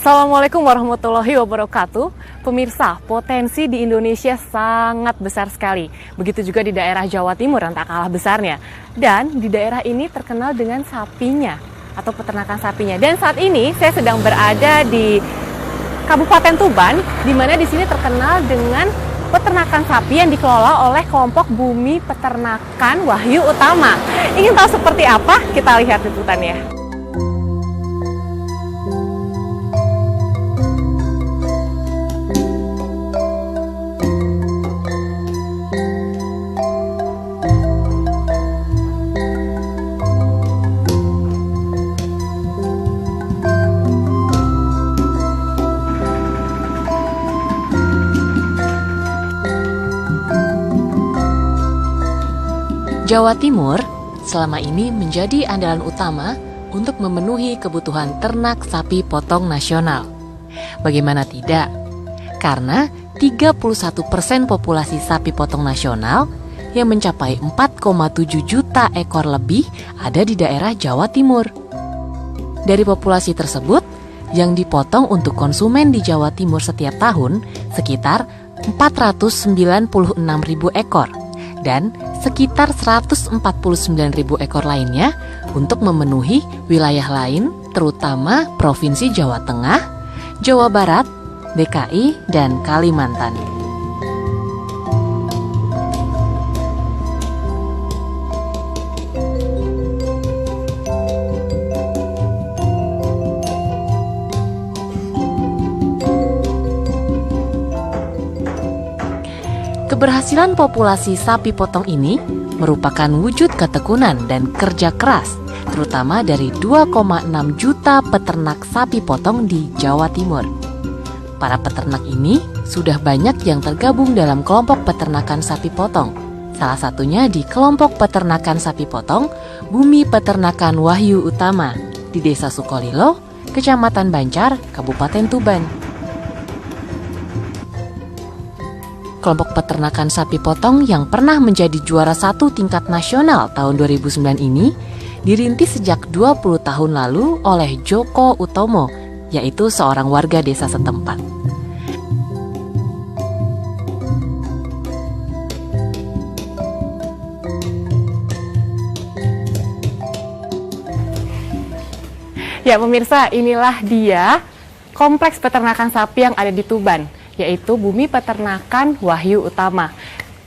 Assalamualaikum warahmatullahi wabarakatuh. Pemirsa, potensi di Indonesia sangat besar sekali. Begitu juga di daerah Jawa Timur yang tak kalah besarnya. Dan di daerah ini terkenal dengan sapinya atau peternakan sapinya. Dan saat ini saya sedang berada di Kabupaten Tuban, di mana di sini terkenal dengan peternakan sapi yang dikelola oleh kelompok Bumi Peternakan Wahyu Utama. Ingin tahu seperti apa? Kita lihat liputannya. Jawa Timur selama ini menjadi andalan utama untuk memenuhi kebutuhan ternak sapi potong nasional. Bagaimana tidak? Karena 31% populasi sapi potong nasional yang mencapai 4,7 juta ekor lebih ada di daerah Jawa Timur. Dari populasi tersebut, yang dipotong untuk konsumen di Jawa Timur setiap tahun sekitar 496.000 ekor. Dan sekitar 149.000 ekor lainnya untuk memenuhi wilayah lain, terutama Provinsi Jawa Tengah, Jawa Barat, DKI, dan Kalimantan. Keberhasilan populasi sapi potong ini merupakan wujud ketekunan dan kerja keras, terutama dari 2,6 juta peternak sapi potong di Jawa Timur. Para peternak ini sudah banyak yang tergabung dalam kelompok peternakan sapi potong. Salah satunya di kelompok peternakan sapi potong Bumi Peternakan Wahyu Utama di Desa Sukolilo, Kecamatan Bancar, Kabupaten Tuban. Kelompok peternakan sapi potong yang pernah menjadi juara 1 tingkat nasional tahun 2009 ini dirintis sejak 20 tahun lalu oleh Joko Utomo, yaitu seorang warga desa setempat. Ya pemirsa, inilah dia kompleks peternakan sapi yang ada di Tuban, yaitu Bumi Peternakan Wahyu Utama.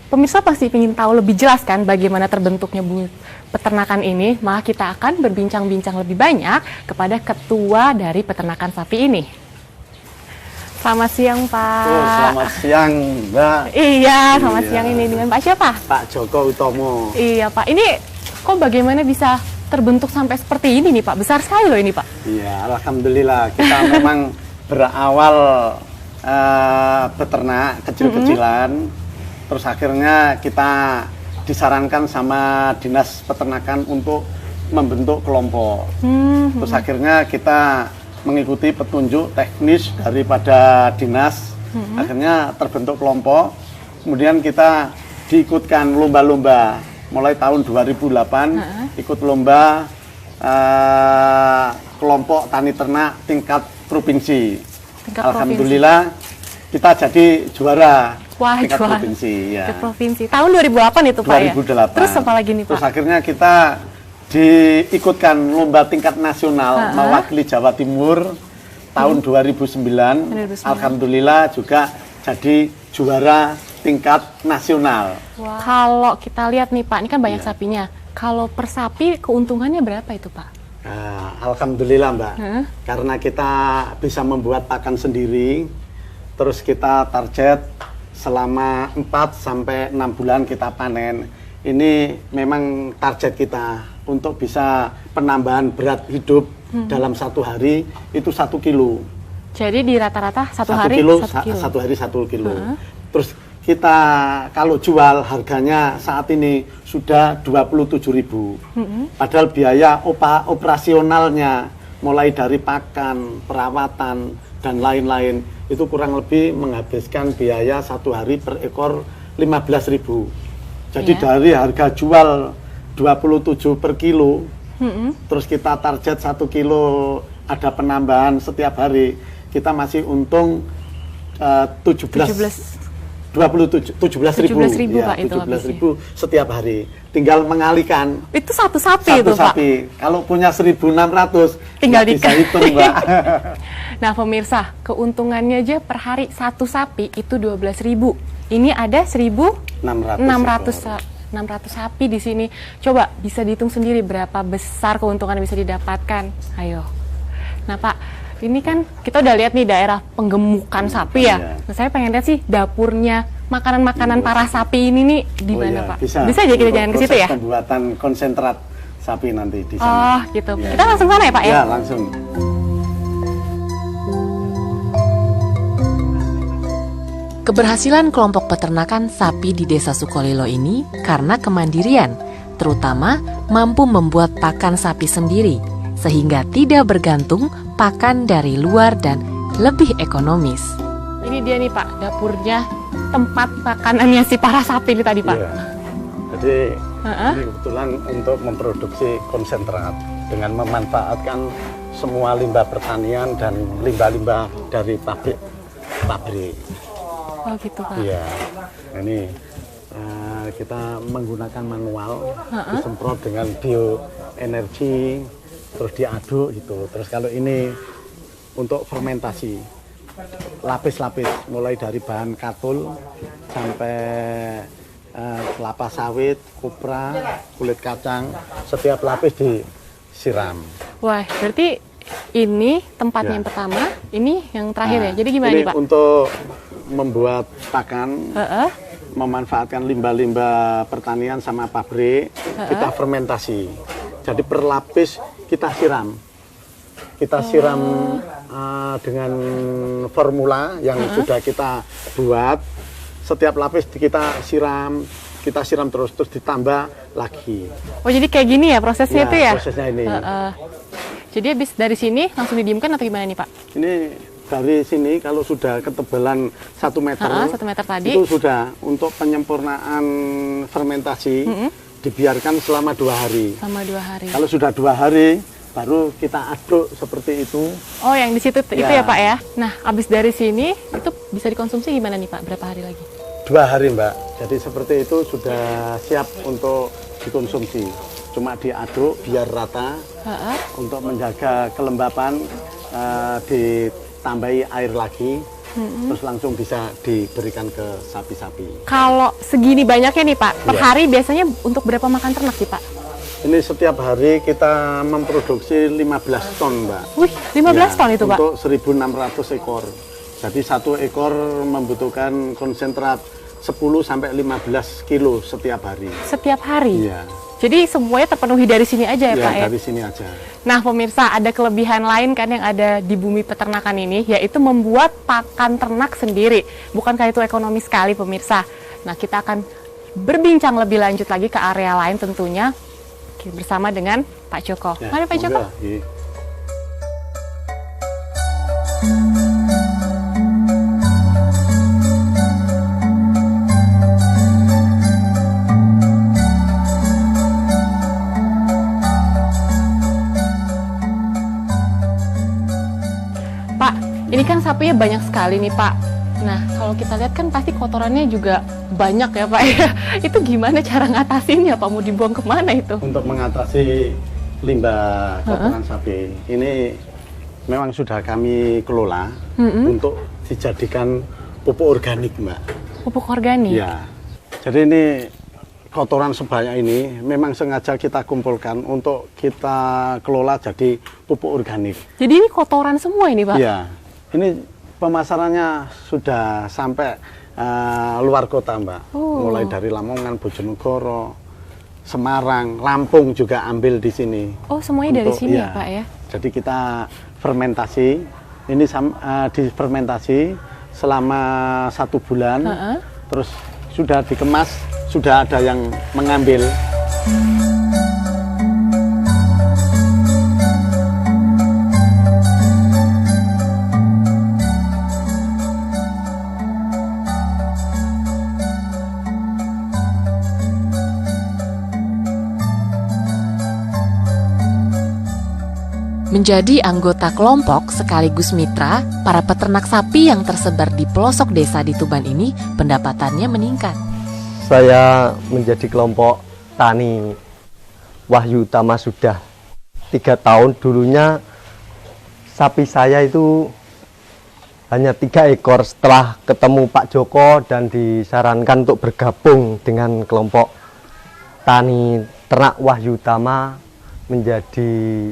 Pemirsa pasti ingin tahu lebih jelas kan bagaimana terbentuknya Bumi Peternakan ini, maka kita akan berbincang-bincang lebih banyak kepada ketua dari peternakan sapi ini. Selamat siang Pak. Oh, selamat siang Mbak. Iya, selamat siang ini dengan Pak siapa? Pak Joko Utomo. Iya Pak, ini kok bagaimana bisa terbentuk sampai seperti ini nih Pak? Besar sekali loh ini Pak. Iya, alhamdulillah kita memang berawal peternak kecil-kecilan, terus akhirnya kita disarankan sama dinas peternakan untuk membentuk kelompok. Terus akhirnya kita mengikuti petunjuk teknis daripada dinas, akhirnya terbentuk kelompok. Kemudian kita diikutkan lomba-lomba mulai tahun 2008, ikut lomba kelompok tani ternak tingkat provinsi. Alhamdulillah kita jadi juara. Wah, tingkat juara provinsi ya. Tingkat provinsi. Tahun 2008 itu Pak 2008. ya? Terus apa lagi nih Pak? Terus akhirnya kita diikutkan lomba tingkat nasional mewakili Jawa Timur tahun 2009. Alhamdulillah juga jadi juara tingkat nasional. Wow. Kalau kita lihat nih Pak, ini kan banyak sapinya. Kalau per sapi keuntungannya berapa itu Pak? Nah, alhamdulillah Mbak, karena kita bisa membuat pakan sendiri, terus kita target selama 4-6 bulan kita panen. Ini memang target kita untuk bisa penambahan berat hidup dalam 1 hari itu 1 kilo. Jadi di rata-rata 1 hari 1 kilo? 1 hari 1 kilo. Terus kita kalau jual harganya saat ini sudah 27.000. Padahal biaya operasionalnya mulai dari pakan, perawatan dan lain-lain itu kurang lebih menghabiskan biaya 1 hari per ekor 15.000. Jadi dari harga jual 27 per kilo, terus kita target 1 kilo ada penambahan setiap hari, kita masih untung 17.000 17.000, Pak, itu 17.000 setiap hari. Tinggal mengalihkan Itu satu sapi satu itu, Pak. sapi. Kalau punya 1.600 Tinggal nggak bisa dikasih. hitung, Mbak. Nah, pemirsa, keuntungannya aja per hari satu sapi itu 12.000. Ini ada 1.600 sapi di sini. Coba bisa dihitung sendiri berapa besar keuntungan yang bisa didapatkan. Ayo. Nah, Pak, ini kan kita udah lihat nih daerah penggemukan sapi ya. Iya. Nah, saya pengen lihat sih dapurnya makanan-makanan para sapi ini nih di mana, Pak? Bisa Bisa aja kita untuk jalan ke situ proses ya? Pembuatan konsentrat sapi nanti di sana. Oh, gitu. Iya. Kita langsung sana ya, Pak ya? Ya, langsung. Keberhasilan kelompok peternakan sapi di Desa Sukolilo ini karena kemandirian, terutama mampu membuat pakan sapi sendiri, sehingga tidak bergantung pakan dari luar dan lebih ekonomis. Ini dia nih, Pak, dapurnya, tempat makanannya si para sapi ini tadi, Pak. Iya. Jadi Heeh. ini kebetulan untuk memproduksi konsentrat dengan memanfaatkan semua limbah pertanian dan limbah-limbah dari pabrik. Oh, gitu, Pak. Iya. Nah, ini kita menggunakan manual, disemprot dengan bioenergi, terus diaduk gitu. Terus kalau ini untuk fermentasi, lapis-lapis, mulai dari bahan katul sampai kelapa sawit, kopra, kulit kacang, setiap lapis disiram. Wah, berarti ini tempatnya Ya. yang pertama, ini yang terakhir ya. Jadi gimana ini nih, Pak? untuk membuat pakan, Heeh. memanfaatkan limbah-limbah pertanian sama pabrik, kita fermentasi. Jadi per lapis kita siram. Kita siram dengan formula yang sudah kita buat. Setiap lapis kita siram terus ditambah lagi. Oh, jadi kayak gini ya prosesnya Ya, itu ya? prosesnya ini. Heeh. Jadi habis dari sini langsung didiamkan atau gimana nih, Pak? Ini dari sini kalau sudah ketebalan 1 meter, 1 meter tadi. itu sudah untuk penyempurnaan fermentasi dibiarkan selama 2 hari. Sama 2 hari. Kalau sudah 2 hari, baru kita aduk seperti itu. Oh, yang di situ itu Ya. ya, Pak ya? Nah, habis dari sini itu bisa dikonsumsi gimana nih, Pak? Berapa hari lagi? 2 hari, Mbak. Jadi seperti itu sudah siap untuk dikonsumsi. Cuma diaduk biar rata Heeh. untuk menjaga kelembapan, ditambahi air lagi, terus langsung bisa diberikan ke sapi-sapi. Kalau segini banyaknya nih, Pak, per Iya. hari biasanya untuk berapa makan ternak sih, Pak? Ini setiap hari kita memproduksi 15 ton, Mbak. Wih, 15 Ya, ton itu, Pak? Untuk 1.600 ekor. Jadi 1 ekor membutuhkan konsentrat 10 sampai 15 kilo setiap hari. Setiap hari? Iya. Jadi semuanya terpenuhi dari sini aja ya, Ya, Pak ya? dari sini aja. Nah, pemirsa, ada kelebihan lain kan yang ada di bumi peternakan ini, yaitu membuat pakan ternak sendiri. Bukankah itu ekonomi sekali, pemirsa? Nah, kita akan berbincang lebih lanjut lagi ke area lain tentunya bersama dengan Pak Joko. Ya, Mana Pak Joko? monggo. Iya. Pak, ini kan sapinya banyak sekali nih, Pak. Nah, kalau kita lihat kan pasti kotorannya juga banyak ya, Pak ya. Itu gimana cara ngatasinnya, Pak? Mau dibuang kemana itu? Untuk mengatasi limbah kotoran sapi, ini memang sudah kami kelola untuk dijadikan pupuk organik, Mbak. Pupuk organik? Ya. Jadi ini kotoran sebanyak ini memang sengaja kita kumpulkan untuk kita kelola jadi pupuk organik. Jadi ini kotoran semua ini, Pak? Iya. Ini pemasarannya sudah sampai luar kota, Mbak. Oh. Mulai dari Lamongan, Bojonegoro, Semarang, Lampung juga ambil di sini. Oh, semuanya dari sini ya, iya. Pak ya? Jadi kita fermentasi. Ini difermentasi selama 1 bulan. Heeh. Terus sudah dikemas, sudah ada yang mengambil. Menjadi anggota kelompok sekaligus mitra, para peternak sapi yang tersebar di pelosok desa di Tuban ini pendapatannya meningkat. Saya menjadi kelompok tani Wahyu Utama sudah 3 tahun. Dulunya sapi saya itu hanya 3 ekor. Setelah ketemu Pak Joko dan disarankan untuk bergabung dengan kelompok tani ternak Wahyu Utama, menjadi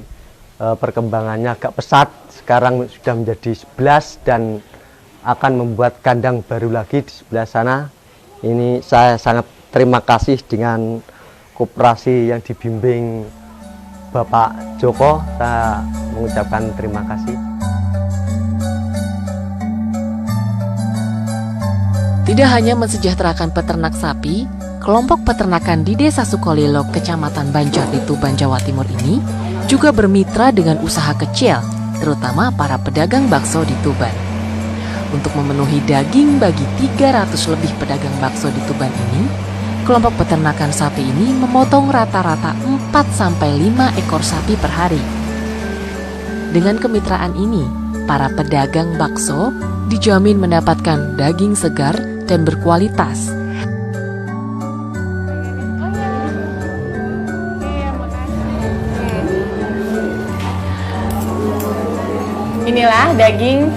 perkembangannya agak pesat. Sekarang sudah menjadi 11 dan akan membuat kandang baru lagi di sebelah sana. Ini saya sangat terima kasih dengan koperasi yang dibimbing Bapak Joko. Saya mengucapkan terima kasih. Tidak hanya mensejahterakan peternak sapi, kelompok peternakan di Desa Sukolilo, Kecamatan Bancor di Tuban, Jawa Timur ini juga bermitra dengan usaha kecil, terutama para pedagang bakso di Tuban. Untuk memenuhi daging bagi 300 lebih pedagang bakso di Tuban ini, kelompok peternakan sapi ini memotong rata-rata 4-5 ekor sapi per hari. Dengan kemitraan ini, para pedagang bakso dijamin mendapatkan daging segar dan berkualitas. Inilah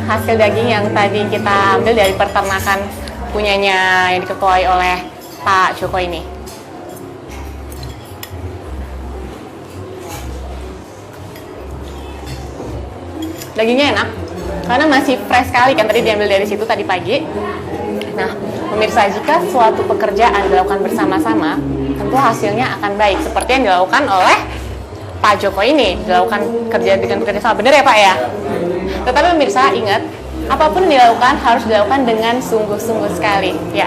hasil daging yang tadi kita ambil dari peternakan punyanya yang diketuai oleh Pak Joko ini. Dagingnya enak, karena masih fresh sekali kan, tadi diambil dari situ tadi pagi. Nah, pemirsa, jika suatu pekerjaan dilakukan bersama-sama, tentu hasilnya akan baik, seperti yang dilakukan oleh Pak Joko ini, dilakukan dengan bekerja sama. Benar ya Pak ya? Tetapi pemirsa, ingat, apapun yang dilakukan harus dilakukan dengan sungguh-sungguh sekali. Ya,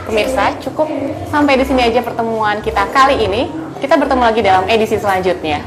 pemirsa, cukup sampai di sini aja pertemuan kita kali ini. Kita bertemu lagi dalam edisi selanjutnya.